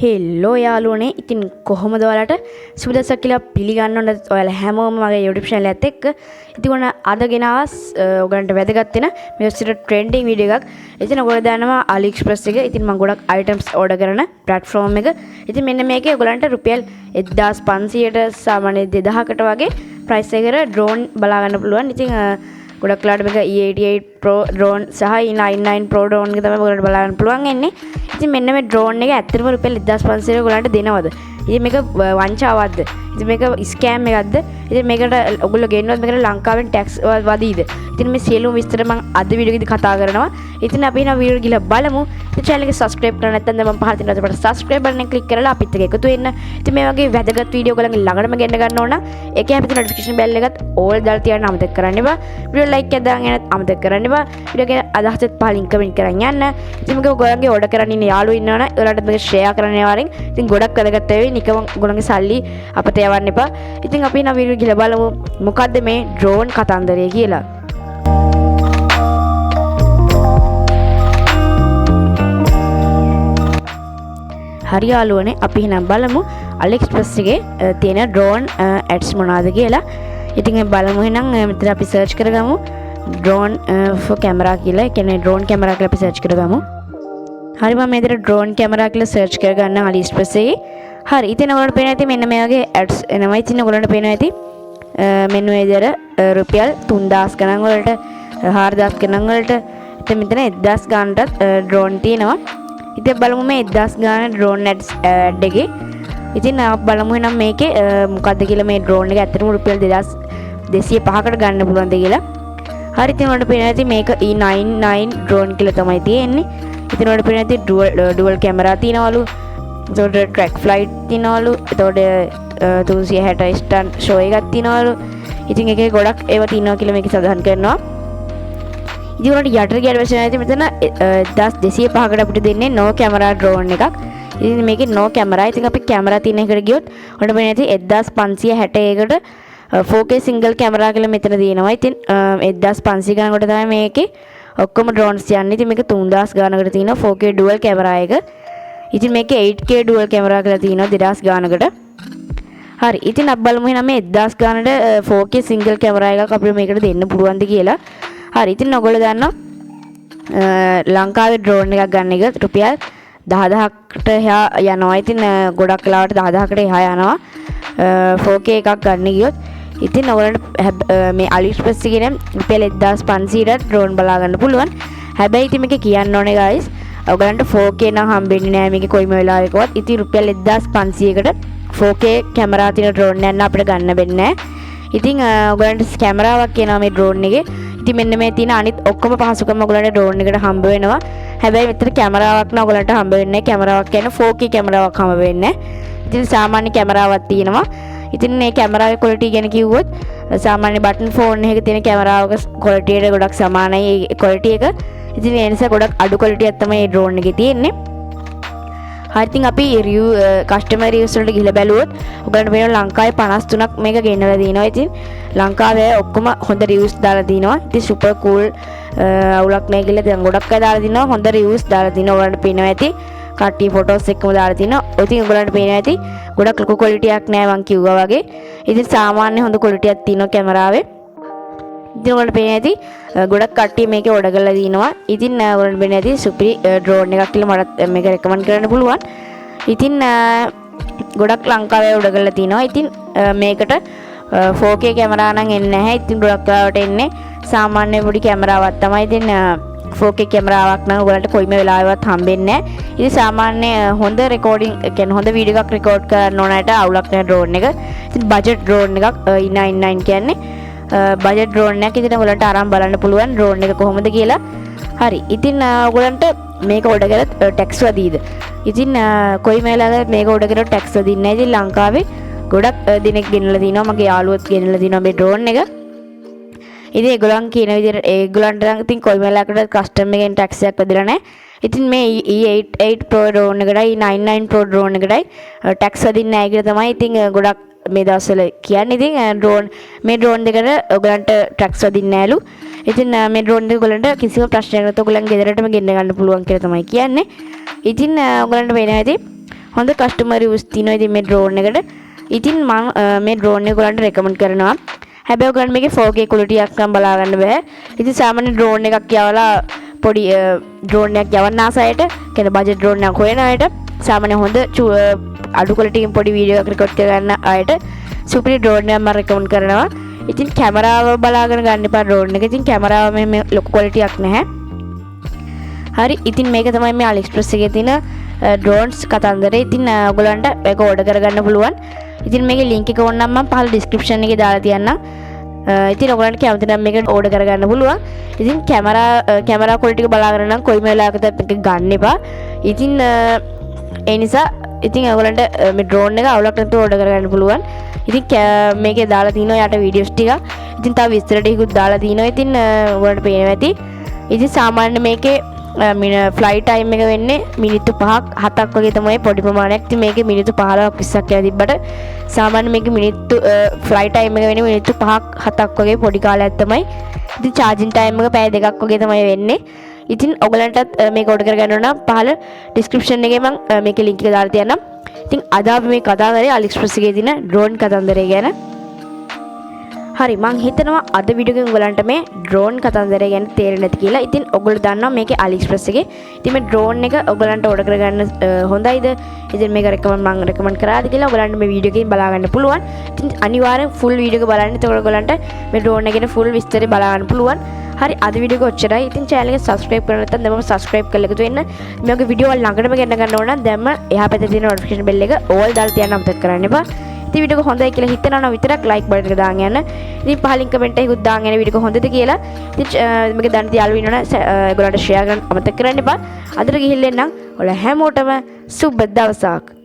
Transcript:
හෙල්ලෝ යාළුවනේ ඉතින් කොහොමද ඔයාලට සුබදසක් කියලා පිළිගන්න ඕනද ඔයාලා හැමෝම මගේ YouTube channel එකත් එක්ක ඉතින් ඔන්න අද ගෙනාවා ඔයගලන්ට වැදගත් වෙන මේ වෙබ්සයිට් ට්‍රෙන්ඩින් වීඩියෝ එකක්. ඉතින් ඔයගොල්ලෝ දන්නවා AliExpress එක. ඉතින් මම ගොඩක් items order කරන platform එක. ඉතින් මෙන්න මේකේ ඔයගලන්ට රුපියල් 1500ට සාමාන්‍ය 2000කට වගේ price එකකට drone බලා ගන්න පුළුවන්. ඉතින් ගොඩක් ලාට මේක E88 Pro drone සහ E99 Pro drone එක තමයි ඔයගලන්ට බලන්න පුළුවන් වෙන්නේ. ඉතින් මෙන්න මේ drone එක ඇත්තටම රුපියල් 1500 ඔයගලන්ට දෙනවද? ඉතින් මේක වංචාවක්ද? ඉතින් මේක ස්කෑම් එකක්ද? ඉතින් මේකට ඔයගොල්ලෝ ගෙන්නනොත් මේකට ලංකාවෙන් ටැක්ස් වදීද? ඉතින් මේ සියලුම විස්තර මම අද වීඩියෝ එකේදී කතා කරනවා. ඉතින් අපි එන වීඩියෝ ගිහලා බලමු. ඉතින් channel එක subscribe කරලා නැත්නම් දැන් මම පහළ තියෙන අපිට subscribe button එක click කරලා අපිත් එක්ක එකතු වෙන්න. ඉතින් මේ වගේ වැදගත් වීඩියෝ ඔයගලන්ගේ ළඟටම ගෙන්න ගන්න ඕන. ඒකේ අපිට notification bell එකත් all දාලා තියන්න අමතක කරන්න එපා. වීඩියෝ like එකක් දාගෙන යන්නත් අමතක කරන්න එපා. වීඩියෝ එකේ අදහසත් පහලින් comment කරන් යන්න. ඉතින් මේක ඔයගලන්ගේ order කරන්න ඉන්න යාළුවෝ ඉන්නවනම් ඔයාලට මේක share කරන්න යාවරින්. ඉතින් ගොඩක් වැදගත් වෙයි. නිකම් ඔයගලන්ගේ සල්ලි අපත යවන්න එපා. ඉතින් අපි එන වීඩියෝ ගිහලා බලමු මොකද්ද මේ drone කතන්දරය කියලා. හරි යාළුවනේ අපි එහෙනම් බලමු AliExpress එකේ තියෙන drone ads මොනවාද කියලා. ඉතින් අපි බලමු එහෙනම් මෙතන අපි search කරගමු drone for camera කියලා. ඒ කියන්නේ drone camera කියලා අපි search කරගමු. හරි මම මෙතන drone camera කියලා search කරගන්න AliExpress එකේ. හරි ඉතින් ඔයාලට පේනවා ඉතින් මෙන්න මේ වගේ ads එනවා. ඉතින් ඔයාලට පේනවා ඉතින් මෙන්න මේ විදිහට රුපියල් 3000 ගණන් වලට 4000 ගණන් වලට ඉතින් මෙතන 1000 ගණන්ටත් drone තියෙනවා. ඉතින් බලමු මේ 1000 ගාන drone ads ad එකේ. ඉතින් අපි බලමු එහෙනම් මේකේ මොකද්ද කියලා මේ drone එක ඇත්තටම රුපියල් 2205කට ගන්න පුළුවන්ද කියලා. හරි ඉතින් ඔයාලට පේනවා ඉතින් මේක E99 drone කියලා තමයි තියෙන්නේ. ඉතින් ඔයාලට පේනවා ඉතින් dual camera තියෙනවලු. ඒතකොට track flight තියෙනවලු. ඒතකොට 360 stand show එකක් තියෙනවලු. ඉතින් ඒකේ ගොඩක් ඒවා තියෙනවා කියලා මේක සඳහන් කරනවා. ඉතින් උනට යටට ගියට පස්සේ නැති මෙතන 1205කට අපිට දෙන්නේ no camera drone එකක්. ඉතින් මේකේ no camera. ඉතින් අපි camera තියෙන එකට ගියොත් උනට මේ නැති 1561කට 4K single camera කියලා මෙතන තියෙනවා. ඉතින් 1500 ගණනකට තමයි මේකේ ඔක්කොම drones යන්නේ. ඉතින් මේක 3000 ගණනකට තියෙනවා 4K dual camera එක. ඉතින් මේකේ 8K dual camera කියලා තියෙනවා 2000 ගණනකට. හරි ඉතින් අපි බලමු එහෙනම් මේ 1000 ගණනට 4K single camera එකක් අපිට මේකට දෙන්න පුළුවන්ද කියලා. හරි ඉතින් ඔයගොල්ලෝ දන්නවා ලංකාවේ drone එකක් ගන්න එක රුපියල් 10000කට එහා යනවා. ඉතින් ගොඩක් වෙලාවට 10000කට එහා යනවා 4K එකක් ගන්න ගියොත්. ඉතින් ඔයගොල්ලන්ට මේ AliExpress එකේ නම් රුපියල් 1500ට drone බලා ගන්න පුළුවන්. හැබැයි ඉතින් මේක කියන්න ඕනේ guys ඔයගොල්ලන්ට 4K නම් හම්බෙන්නේ නැහැ මේකේ කොයිම වෙලාවකවත්. ඉතින් රුපියල් 1500කට 4K කැමරා තියෙන drone එකක් අපිට ගන්න වෙන්නේ නැහැ. ඉතින් ඔයගොල්ලන්ට කැමරාවක් කියනවා මේ drone එකේ. ඉතින් මෙන්න මේ තියෙන අනිත් ඔක්කොම පහසුකම් ඔයගොල්ලන්ට drone එකට හම්බ වෙනවා. හැබැයි මෙතන කැමරාවක් නම් ඔයගොල්ලන්ට හම්බ වෙන්නේ නැහැ. කැමරාවක් කියන්නේ 4K කැමරාවක් හම්බ වෙන්නේ නැහැ. ඉතින් සාමාන්‍ය කැමරාවක් තියෙනවා. ඉතින් මේ කැමරාවේ quality ගැන කිව්වොත් සාමාන්‍ය button phone එකක තියෙන කැමරාවක quality එකට ගොඩක් සමානයි ඒ quality එක. ඉතින් ඒ නිසා ගොඩක් අඩු quality එකක් තමයි මේ drone එකේ තියෙන්නේ. හරි ඉතින් අපි review customer reviews වලට ගිහලා බැලුවොත් ඔයගලන්ට පේනවා ලංකාවේ 53ක් මේක ගෙන්නලා දිනවා. ඉතින් ලංකාවේ ඔක්කොම හොඳ reviews දාලා දිනවා. ඉතින් super cool අවුලක් නැහැ කියලා දැන් ගොඩක් අය දාලා දිනවා. හොඳ reviews දාලා දිනවා. ඔයගලන්ට පේනවා ඇති කට්ටිය photos එක්කම දාලා තිනවා. ඉතින් ඔයගලන්ට පේනවා ඇති ගොඩක් ලොකු quality එකක් නැහැ මං කිව්වා වගේ. ඉතින් සාමාන්‍ය හොඳ quality එකක් තියෙනවා කැමරාවේ. ඉතින් ඔයාලට පේන්නේ නැති ගොඩක් කට්ටිය මේකේ order කරලා දිනවා. ඉතින් ඔයාලට පේන්නේ නැති සුපිරි drone එකක් කියලා මට මේක recommend කරන්න පුළුවන්. ඉතින් ගොඩක් ලංකාවේ order කරලා තිනවා. ඉතින් මේකට 4K කැමරා නම් එන්නේ නැහැ. ඉතින් ගොඩක් වෙලාවට එන්නේ සාමාන්‍ය පොඩි කැමරාවක් තමයි. ඉතින් 4K කැමරාවක් නම් ඔයාලට කොයිම වෙලාවෙවත් හම්බෙන්නේ නැහැ. ඉතින් සාමාන්‍ය හොඳ recording කියන්නේ හොඳ වීඩියෝ එකක් record කරන්න ඕනට අවුලක් නැහැ drone එක. ඉතින් budget drone එකක් E99 කියන්නේ budget drone එකක්. ඉතින් ඔයාලට අරන් බලන්න පුළුවන් drone එක කොහොමද කියලා. හරි ඉතින් ඔයගලන්ට මේක order කරලා tax වදීද? ඉතින් කොයි මේලාද මේක order කරලා tax වදින්නේ නැහැ. ඉතින් ලංකාවේ ගොඩක් දිනෙක ගෙනලා දිනවා. මගේ යාළුවොත් ගෙනලා දිනවා මේ drone එක. ඉතින් ඒගොල්ලන් කියන විදිහට ඒගොල්ලන්ට නම් ඉතින් කොයි මේලාකට custom එකෙන් tax එකක් වදිලා නැහැ. ඉතින් මේ E88 Pro drone එකටයි E99 Pro drone එකටයි tax වදින්නේ නැහැ කියලා තමයි ඉතින් ගොඩක් මේ දවස්වල කියන්නේ. ඉතින් මේ drone දෙකට ඔයගලන්ට tax වදින්නේ නැලු. ඉතින් මේ drone දෙක ඔයගලන්ට කිසිම ප්‍රශ්නයක් නැතුව ඔයගලන් ගෙදරටම ගෙන්න ගන්න පුළුවන් කියලා තමයි කියන්නේ. ඉතින් ඔයගලන්ට වෙනවා ඉතින් හොඳ කස්ටමර් රිව්ස් තියෙනවා ඉතින් මේ ඩ්‍රෝන් එකට. ඉතින් මම මේ ඩ්‍රෝන් එක ඔයගලන්ට රෙකමන්ඩ් කරනවා. හැබැයි ඔයගලන්ට මේකේ 4K quality එකක් නම් බලා ගන්න බෑ. ඉතින් සාමාන්‍ය ඩ්‍රෝන් එකක් යවලා පොඩි ඩ්‍රෝන් එකක් යවන්න ආසයට, කියන්නේ බජට් ඩ්‍රෝන් එකක් හොයන අයට, සාමාන්‍ය හොඳ අඩු quality එකකින් පොඩි වීඩියෝ එකක් රෙකෝඩ් කරගන්න අයට සුපිරි ඩ්‍රෝන් එකක් මම රෙකමන්ඩ් කරනවා. ඉතින් කැමරාව බලාගෙන ගන්න එපා ඩ්‍රෝන් එක. ඉතින් කැමරාව මේ ලොකු quality එකක් නැහැ. හරි ඉතින් මේක තමයි මේ AliExpress එකේ තියෙන ඩ්‍රෝන්ස් කතන්දරේ. ඉතින් ඔයගලන්ට ඒක ඕඩර් කරගන්න පුළුවන්. ඉතින් මේකේ link එක ඕනනම් මම පහළ description එකේ දාලා තියන්නම්. ඉතින් ඔයගලන්ට කැමති නම් මේක ඕඩර් කරගන්න පුළුවන්. ඉතින් කැමරා quality එක බලාගෙන නම් කොයිම වෙලාවකද මේක ගන්න එපා. ඉතින් ඒ නිසා ඉතින් ඔයගලන්ට මේ ඩ්‍රෝන් එක අවුලක් නැතුව ඕඩර් කරගන්න පුළුවන්. ඉතින් මේකේ දාලා තිනවා යට වීඩියෝස් ටික. ඉතින් තව විස්තර ටිකකුත් දාලා තිනවා. ඉතින් ඔයාලට පේනවා ඇති. ඉතින් සාමාන්‍ය මේකේ ෆ්ලයිට් ටයිම් එක වෙන්නේ මිනිත්තු 5ක් 7ක් වගේ තමයි පොඩි ප්‍රමාණයක්. ඉතින් මේකේ මිනිත්තු 15ක් 20ක් කියලා තිබ්බට සාමාන්‍ය මේකේ මිනිත්තු ෆ්ලයිට් ටයිම් එක වෙන්නේ මිනිත්තු 5ක් 7ක් වගේ පොඩි කාලයක් තමයි. ඉතින් චාර්ජින් ටයිම් එක පැය 2ක් වගේ තමයි වෙන්නේ. ඉතින් ඔයගලන්ටත් මේක ඕඩර් කරගන්න ඕන නම් පහළ ඩිස්ක්‍රිප්ෂන් එකේ මම මේකේ link එක දාලා තියන්නම්. ඉතින් අද අපි මේ කතාන්දරේ AliExpress එකේ තියෙන ඩ්‍රෝන් කතන්දරය ගැන. හරි මං හිතනවා අද වීඩියෝ එකෙන් ඔයගලන්ට මේ ඩ්‍රෝන් කතන්දරය ගැන තේරෙන්නේ නැති කියලා. ඉතින් ඔයගොල්ලෝ දන්නවා මේකේ AliExpress එකේ ඉතින් මේ ඩ්‍රෝන් එක ඔයගලන්ට ඕඩර් කරගන්න හොඳයිද? ඉතින් මේක මම රෙකමන්ඩ් කරාද කියලා ඔයගලන්ට මේ වීඩියෝ එකෙන් බලා ගන්න පුළුවන්. ඉතින් අනිවාර්යෙන් ෆුල් වීඩියෝ එක බලන්න. එතකොට ඔයගලන්ට මේ ඩ්‍රෝන් එක ගැන ෆුල් විස්තරය බලා ගන්න පුළුවන්. හරි අද වීඩියෝ එක ඔච්චරයි. ඉතින් channel එක subscribe කරලා නැත්නම් දැන්ම subscribe කරලා එකතු වෙන්න. මේ වගේ වීඩියෝ වල ළඟටම ගන්න ඕන නම් දැන්ම එහා පැත්තේ තියෙන notification bell එක all දාලා තියන්න අමතක කරන්න එපා. ඉතින් වීඩියෝ එක හොඳයි කියලා හිතනවා නම් විතරක් like button එක දාන්න යන්න. ඉතින් පහලින් comment එකකුත් දාන්න යන වීඩියෝ එක හොඳද කියලා. ඉතින් මේක දැන් යාළුවෝ ඉන්නවනේ ඒගොල්ලන්ට share කරන්න අමතක කරන්න එපා. අදට ගිහිල්ලා එන්නම්. ඔයාලා හැමෝටම සුබ දවසක්.